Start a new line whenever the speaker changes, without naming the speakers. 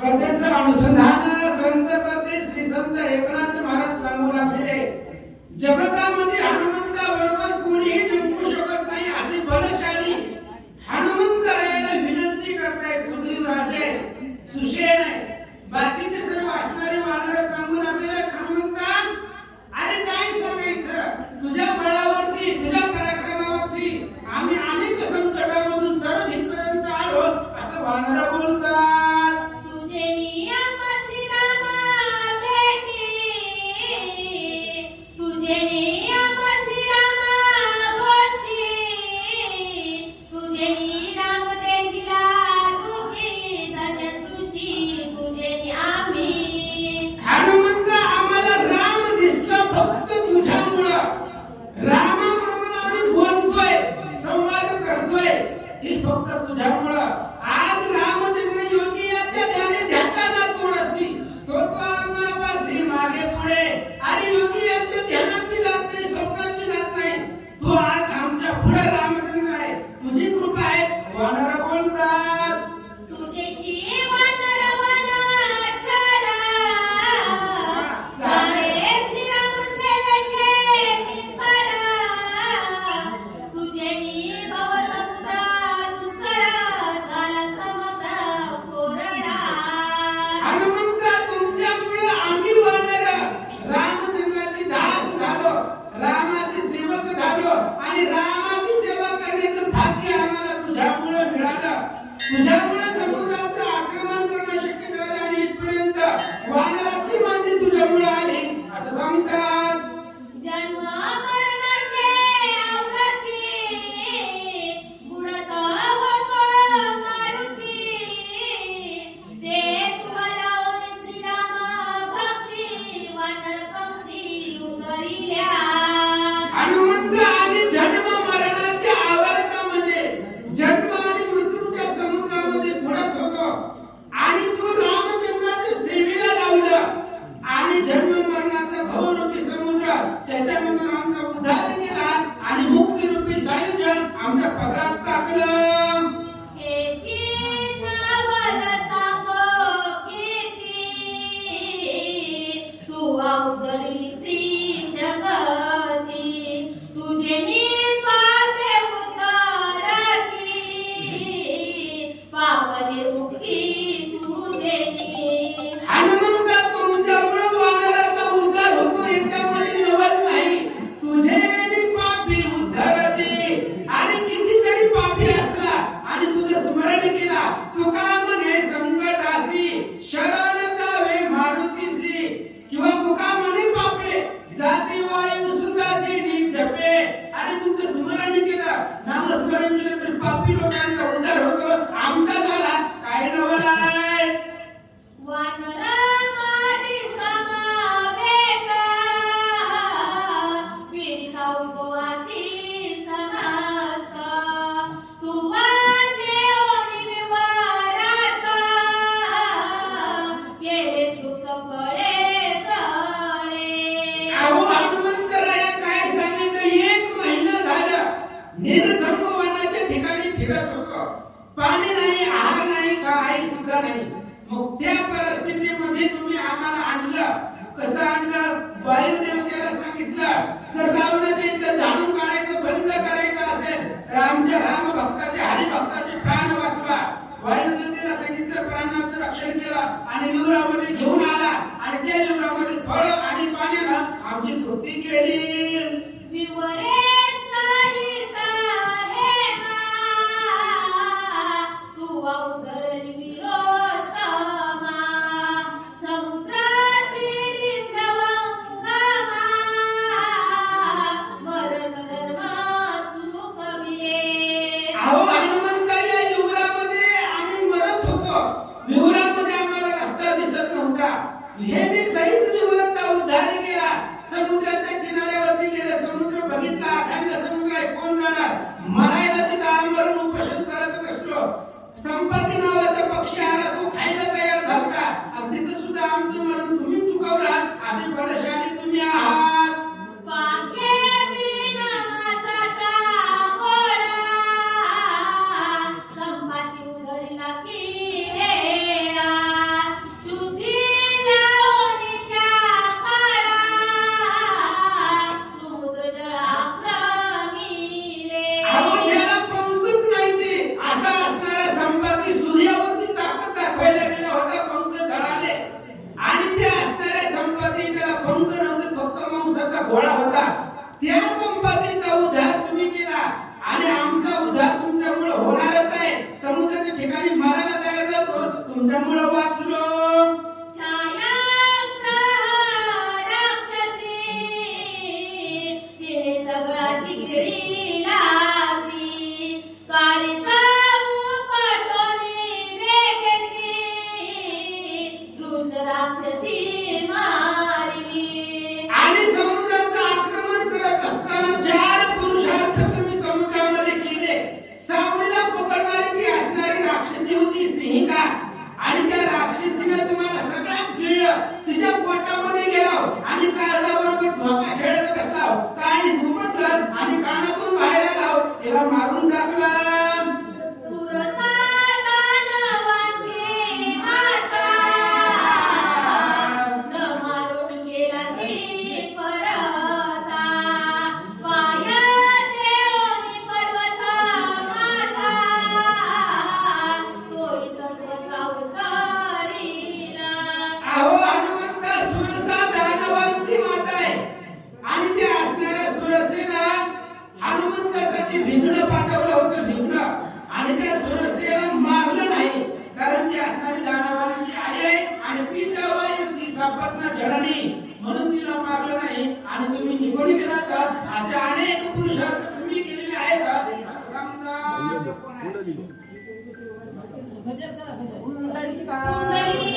कथेचं अनुसंधान ग्रंथकर्ते श्री संत एकनाथ महाराज सांगू लागले, जगतामध्ये हनुमंताबरोबर कोणीही जिंकू शकत नाही अशी बलशाली हनुमंतरायाला विनंती करतायत सुग्रीव राजे, सुषेण आहे. बाकीचे सर्व असणारे वानर सांगून आपल्याला हनुमंता अरे काय सांगायचं, तुझ्या बळावरती तुझ्या पराक्रमावरती आम्ही अनेक संकटामधून तर इथपर्यंत आलो असं वानर बोलतात.
तुझे नियम श्रीरामा भेटी, तुझे नियम श्रीरामा गोष्टी, तुझे राम देखिला तुझी धन्य सृष्टी, तुझे आम्ही
हनुमंत आम्हाला राम दिसला फक्त तुझ्यामुळं. रामाबरोबर आम्ही बोलतोय, संवाद करतोय, हे फक्त तुझ्यामुळं. आज रामचंद्र योगी याच्या ध्याने ध्याताना थोडीशी तो आम्हापाशी मागे पुढे, आणि योगी यांच्या ध्यानात बी जात नाही, स्वप्नात बी जात नाही. तो आज आमच्या पुढे रामचंद्र आहे, तुझी कृपा आहे. वानर बोलतात,
तुझे जीवन रवाना ठरा, झाले श्रीराम सेवेचे किंकरा, तुझे भव समुद्र दुष्करा, झाला समुद्र कोरडा.
हनुमंत तुमच्यामुळे आम्ही वानर रामचंद्राची दास झालो, रामाची सेवक झालो, आणि रामाची सेवा करण्याचं भाग्य आम्हाला तुझ्यामुळे मिळालं. तुझ्यामुळे समुद्राचं आक्रमण करणं शक्य झालं, आणि इथपर्यंत वानराची मांदी तुझ्यामुळे आली असं सांगतात.
जन्म मरणाचे आवृत्ती, बुडत होतो मारुती, ते तुम्हाला श्रीराम भक्ती, वानर पंक्ती उतरिल्या.
हनुमंत आम्ही जन्म मरणाच्या आवर्तामध्ये, जन्म आणि मृत्यूच्या समुद्रामध्ये बुडत होतो, आणि तू रामचंद्राच्या सेवेला लावलं, आणि जन्म मरणाचा भवरूपी समुद्र त्याच्यामधून आमचा उद्धार केला, आणि मुक्तिरूपी सायुज्य आमच्या पदरात टाकलं.
हे चिन्ह सांगो किती, तू अवतरली जगती, तुझे पापे उतारती, पावले मुक्ती तू देती.
हनुमंत तुमच्यामुळे वानराचा उद्धार होतो, याच्यामध्ये नवल नाही. तुझे आणि पापी उद्धारते, आणि कितीतरी पापी असला आणि तुझं स्मरण केला, तुका म्हणे संकटासी शरण जावे मारुतीसी, किंवा तुका म्हणे पापे जाती वायू सुताची नी जपे, आणि तुमचं स्मरण केलं, नामस्मरण केलं तर पापी लोकांचा उद्धार होतो. आमचा झाला काय नवल आहे.
वानर मारी समावेका, पीडिता उपवासी समस्त, तुवा देवनी विवारात, गेले तृप्त फळे तळे.
अहो हनुमंतराया काय सांगायचं, 1 महिना झालं निर्घम वनाच्या ठिकाणी फिरत होतो. पाणी नाही, आहार नाही, काही सुद्धा नाही. मग त्या परिस्थितीमध्ये तुम्ही आम्हाला आणलं. कसं आणलं? वायुदेवतेला सांगितलं, जर रावणाच्या इथं जाणून काढायचं बंद करायचं असेल तर आमच्या राम भक्ताचे हरिभक्ताचे प्राण वाचवा. वायुदेवतेला सांगितलं, प्राणाचं रक्षण केलं, आणि विवरामध्ये घेऊन आला, आणि त्या विवरामध्ये फळ आणि पाण्यानं आमची तृप्ती केली.
विवरे साहिता हे मा, तू अवतरली विलोत्तमा, समुद्रातील लिंगवंगमा, मरण धर्मा तू कविले.
अहो हनुमंत, या युवरामध्ये आम्ही मरत होतो, विवरामध्ये आम्हाला रस्ता दिसत नव्हता. हे मी सहित विवराचा उद्धार केला, समुद्राच्या किनाऱ्यावरती गेले, समुद्र बघितला, अथांग समुद्र आहे, कोण जाणार. मरायला तिथं आमरण उपोषण करत बसलो. संपत्ती नावाचा पक्षी आला, तो खायला तयार झाला, आणि तिथं सुद्धा आमचं मरण तुम्ही चुकवला. अशी बलशाली तुम्ही आहात.
पाखे विना मासाचा गोळा, संपाती उधळला की हेळा,
तुमच्यामुळे वाचलो.
राक्षसी तिने सगळाची गिळीलासी काळीचा उपटोली वेगेसी दुष्ट राक्षसी मारिली.
आणि समुद्राचं आक्रमण करत असताना 4 पुरुषार्थ तुम्ही समुद्रामध्ये केले. सावलीला पकडणारी ती असणारी राक्षसी होती सिंहिका आणि त्या राक्षसीने तुम्हाला सगळ्याच गिळलं. तिच्या पोटामध्ये गेला आणि काळजाबरोबर झोका खेळत बसला. काळी झुपटलं आणि कानातून बाहेर आला. तिला मारून टाकला.
सुरसा दानवांची माता न मारून गेला ती परता. पायात देवनी पर्वत माथा तोही चंद्रका उतारीला.
अहो हनुमंत सुरसा दानवांची माता आहे आणि ते असणाऱ्या सुरसेला हनुमंतासाठी भिंगण पाठवलं होतं. भिंगण आणि त्या सुरसेला मारलं नाही कारण ती असणारी दानवांची आई आहे आणि पितळवायूची सापत्ना झडणी म्हणून तिला मारलं नाही. आणि तुम्ही निघून गेलात असे अनेक पुरुषार्थ तुम्ही केलेले आहेत असं समजा.
कुंडली